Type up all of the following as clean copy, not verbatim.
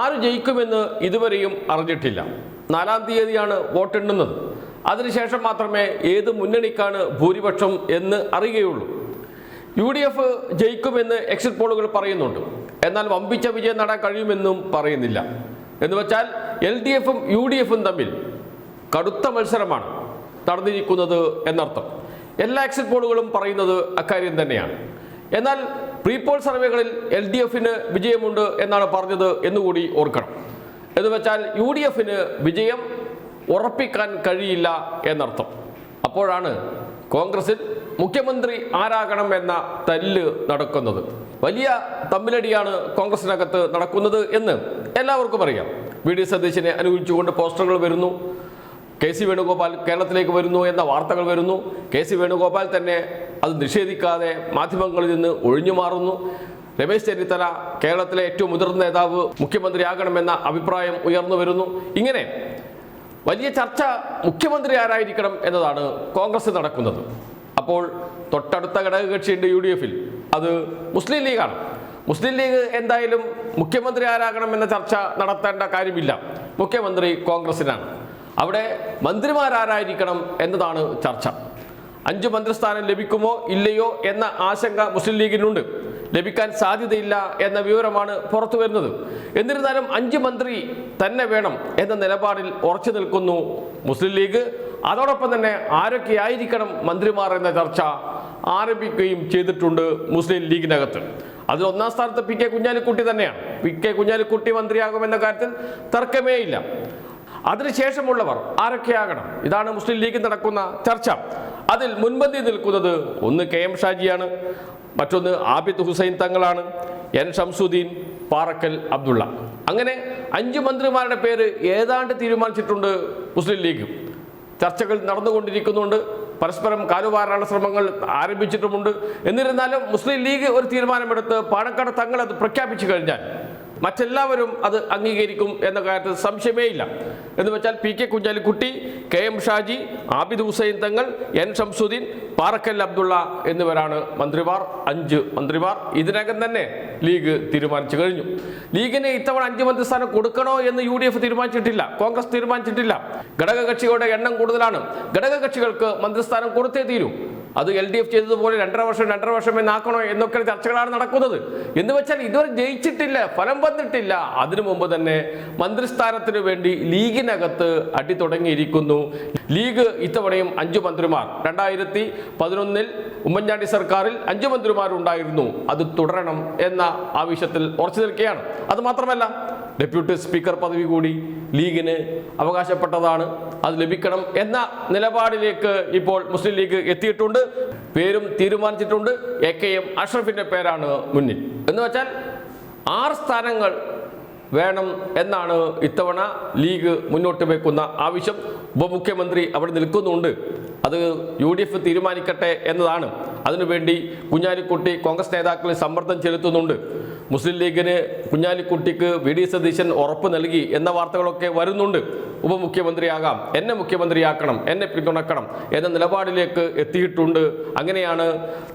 ആര് ജയിക്കുമെന്ന് ഇതുവരെയും അറിഞ്ഞിട്ടില്ല. 4-ാം തീയതിയാണ് വോട്ടെണ്ണുന്നത്. അതിനുശേഷം മാത്രമേ ഏത് മുന്നണിക്കാണ് ഭൂരിപക്ഷം എന്ന് അറിയുകയുള്ളൂ. UDF ജയിക്കുമെന്ന് എക്സിറ്റ് പോളുകൾ പറയുന്നുണ്ട്. എന്നാൽ വമ്പിച്ച വിജയം നേടാൻ കഴിയുമെന്നും പറയുന്നില്ല. എന്നുവെച്ചാൽ LDFും UDFും തമ്മിൽ കടുത്ത മത്സരമാണ് നടന്നിരിക്കുന്നത് എന്നർത്ഥം. എല്ലാ എക്സിറ്റ് പോളുകളും പറയുന്നത് അക്കാര്യം തന്നെയാണ്. എന്നാൽ പ്രീപോൾ സർവേകളിൽ LDFിന് വിജയമുണ്ട് എന്നാണ് പറഞ്ഞത് എന്നുകൂടി ഓർക്കണം. എന്നുവെച്ചാൽ UDFിന് വിജയം ഉറപ്പിക്കാൻ കഴിയില്ല എന്നർത്ഥം. അപ്പോഴാണ് കോൺഗ്രസിൽ മുഖ്യമന്ത്രി ആരാകണം എന്ന തല്ല് നടക്കുന്നത്. വലിയ തമ്മിലടിയാണ് കോൺഗ്രസിനകത്ത് നടക്കുന്നത് എന്ന് എല്ലാവർക്കും അറിയാം. VD സതീശനെ അനുകൂലിച്ചുകൊണ്ട് പോസ്റ്ററുകൾ വരുന്നു. KC വേണുഗോപാൽ കേരളത്തിലേക്ക് വരുന്നു എന്ന വാർത്തകൾ വരുന്നു. KC വേണുഗോപാൽ തന്നെ അത് നിഷേധിക്കാതെ മാധ്യമങ്ങളിൽ നിന്ന് ഒഴിഞ്ഞു മാറുന്നു. രമേശ് ചെന്നിത്തല കേരളത്തിലെ ഏറ്റവും മുതിർന്ന നേതാവ് മുഖ്യമന്ത്രിയാകണമെന്ന അഭിപ്രായം ഉയർന്നു വരുന്നു. ഇങ്ങനെ വലിയ ചർച്ച മുഖ്യമന്ത്രി ആരായിരിക്കണം എന്നതാണ് കോൺഗ്രസ് നടക്കുന്നത്. അപ്പോൾ തൊട്ടടുത്ത ഘടകകക്ഷിയുണ്ട് UDFിൽ, അത് മുസ്ലിം ലീഗാണ്. മുസ്ലിം ലീഗ് എന്തായാലും മുഖ്യമന്ത്രി ആരാകണം എന്ന ചർച്ച നടത്തേണ്ട കാര്യമില്ല. മുഖ്യമന്ത്രി കോൺഗ്രസിനാണ്. അവിടെ മന്ത്രിമാരാരായിരിക്കണം എന്നതാണ് ചർച്ച. 5 മന്ത്രിസ്ഥാനം ലഭിക്കുമോ ഇല്ലയോ എന്ന ആശങ്ക മുസ്ലിം ലീഗിനുണ്ട്. ലഭിക്കാൻ സാധ്യതയില്ല എന്ന വിവരമാണ് പുറത്തു വരുന്നത്. എന്നിരുന്നാലും 5 മന്ത്രി തന്നെ വേണം എന്ന നിലപാടിൽ ഉറച്ചു നിൽക്കുന്നു മുസ്ലിം ലീഗ്. അതോടൊപ്പം തന്നെ ആരൊക്കെയായിരിക്കണം മന്ത്രിമാർ എന്ന ചർച്ച ആരംഭിക്കുകയും ചെയ്തിട്ടുണ്ട് മുസ്ലിം ലീഗിനകത്ത്. അതിൽ 1-ാം സ്ഥാനത്ത് PK കുഞ്ഞാലിക്കുട്ടി തന്നെയാണ്. PK കുഞ്ഞാലിക്കുട്ടി മന്ത്രിയാകുമെന്ന കാര്യത്തിൽ തർക്കമേ ഇല്ല. അതിനുശേഷമുള്ളവർ ആരൊക്കെയാകണം, ഇതാണ് മുസ്ലിം ലീഗിൽ നടക്കുന്ന ചർച്ച. അതിൽ മുൻപന്തി നിൽക്കുന്നത് ഒന്ന് KM ഷാജിയാണ്, മറ്റൊന്ന് ആബിദ് ഹുസൈൻ തങ്ങളാണ്, N ഷംസുദ്ദീൻ, പാറക്കൽ അബ്ദുള്ള. അങ്ങനെ 5 മന്ത്രിമാരുടെ പേര് ഏതാണ്ട് തീരുമാനിച്ചിട്ടുണ്ട് മുസ്ലിം ലീഗ്. ചർച്ചകൾ നടന്നുകൊണ്ടിരിക്കുന്നുണ്ട്. പരസ്പരം കാലുവാരാനുള്ള ശ്രമങ്ങൾ ആരംഭിച്ചിട്ടുമുണ്ട്. എന്നിരുന്നാലും മുസ്ലിം ലീഗ് ഒരു തീരുമാനമെടുത്ത് പാണക്കാട് തങ്ങൾ അത് പ്രഖ്യാപിച്ചു കഴിഞ്ഞാൽ മറ്റെല്ലാവരും അത് അംഗീകരിക്കും എന്ന കാര്യത്തിൽ സംശയമേ ഇല്ല. എന്ന് വെച്ചാൽ PK Kunhalikutty, KM Shaji, Abid Hussain Thangal, N Shamsuddin, Parakkal Abdulla എന്നിവരാണ് മന്ത്രിമാർ. 5 മന്ത്രിമാർ ഇതിനകം തന്നെ ലീഗ് തീരുമാനിച്ചു കഴിഞ്ഞു. ലീഗിന് ഇത്തവണ 5 മന്ത്രിസ്ഥാനം കൊടുക്കണോ എന്ന് UDF തീരുമാനിച്ചിട്ടില്ല, കോൺഗ്രസ് തീരുമാനിച്ചിട്ടില്ല. ഘടകകക്ഷികളുടെ എണ്ണം കൂടുതലാണ്. ഘടകകക്ഷികൾക്ക് മന്ത്രിസ്ഥാനം കൊടുത്തേ തീരൂ. അത് LDF ചെയ്തതുപോലെ 2.5 വർഷം എന്നാക്കണോ എന്നൊക്കെ ചർച്ചകളാണ് നടക്കുന്നത്. എന്ന് വെച്ചാൽ ഇതുവരെ ജയിച്ചിട്ടില്ല, ഫലം വന്നിട്ടില്ല. അതിനു മുമ്പ് തന്നെ മന്ത്രിസ്ഥാനത്തിന് വേണ്ടി ലീഗിനകത്ത് അടി തുടങ്ങിയിരിക്കുന്നു. ലീഗ് ഇത്തവണയും 5 മന്ത്രിമാർ, 2011 ഉമ്മൻചാണ്ടി സർക്കാരിൽ 5 മന്ത്രിമാരുണ്ടായിരുന്നു, അത് തുടരണം എന്ന ആവശ്യത്തിൽ ഉറച്ചു നിൽക്കുകയാണ്. അത് മാത്രമല്ല, ഡെപ്യൂട്ടി സ്പീക്കർ പദവി കൂടി ലീഗിന് അവകാശപ്പെട്ടതാണ്, അത് ലഭിക്കണം എന്ന നിലപാടിലേക്ക് ഇപ്പോൾ മുസ്ലിം ലീഗ് എത്തിയിട്ടുണ്ട്. പേരും തീരുമാനിച്ചിട്ടുണ്ട്. AKM അഷ്റഫിന്റെ പേരാണ് മുന്നിൽ. എന്ന് വെച്ചാൽ 6 സ്ഥാനങ്ങൾ വേണം എന്നാണ് ഇത്തവണ ലീഗ് മുന്നോട്ട് വെക്കുന്ന ആവശ്യം. ഉപമുഖ്യമന്ത്രി അവിടെ നിൽക്കുന്നുണ്ട്. അത് UDF തീരുമാനിക്കട്ടെ എന്നതാണ്. അതിനുവേണ്ടി കുഞ്ഞാലിക്കുട്ടി കോൺഗ്രസ് നേതാക്കളിൽ സമ്മർദ്ദം ചെലുത്തുന്നുണ്ട്. മുസ്ലിം ലീഗിന് കുഞ്ഞാലിക്കുട്ടിക്ക് VD സതീശൻ ഉറപ്പ് നൽകി എന്ന വാർത്തകളൊക്കെ വരുന്നുണ്ട്. ഉപമുഖ്യമന്ത്രിയാകാം, എന്നെ മുഖ്യമന്ത്രിയാക്കണം, എന്നെ പിന്തുണക്കണം എന്ന നിലപാടിലേക്ക് എത്തിയിട്ടുണ്ട്. അങ്ങനെയാണ്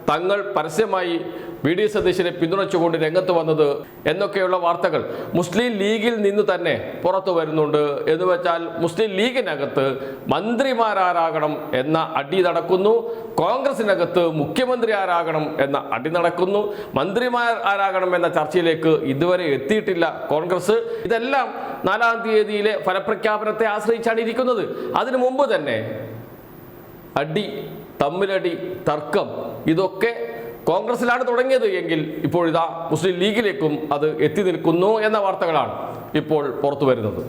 തങ്ങൾ പരസ്യമായി VD സതീശനെ പിന്തുണച്ചുകൊണ്ട് രംഗത്ത് വന്നത് എന്നൊക്കെയുള്ള വാർത്തകൾ മുസ്ലിം ലീഗിൽ നിന്ന് തന്നെ പുറത്തു വരുന്നുണ്ട്. എന്ന് വെച്ചാൽ മുസ്ലിം ലീഗിനകത്ത് മന്ത്രിമാരാരാകണം എന്ന അടി നടക്കുന്നു. കോൺഗ്രസിനകത്ത് മുഖ്യമന്ത്രി ആരാകണം എന്ന അടി നടക്കുന്നു. മന്ത്രിമാർ ആരാകണം എന്ന ചർച്ചയിലേക്ക് ഇതുവരെ എത്തിയിട്ടില്ല കോൺഗ്രസ്. ഇതെല്ലാം 4-ാം തീയതിയിലെ ഫലപ്രഖ്യാപനത്തെ ആശ്രയിച്ചാണ് ഇരിക്കുന്നത്. അതിനു മുമ്പ് തന്നെ അടി, തമ്മിലടി, തർക്കം ഇതൊക്കെ കോൺഗ്രസിലാണ് തുടങ്ങിയത് എങ്കിൽ ഇപ്പോഴിതാ മുസ്ലിം ലീഗിലേക്കും അത് എത്തി നിൽക്കുന്നു എന്ന വാർത്തകളാണ് ഇപ്പോൾ പുറത്തു വരുന്നത്.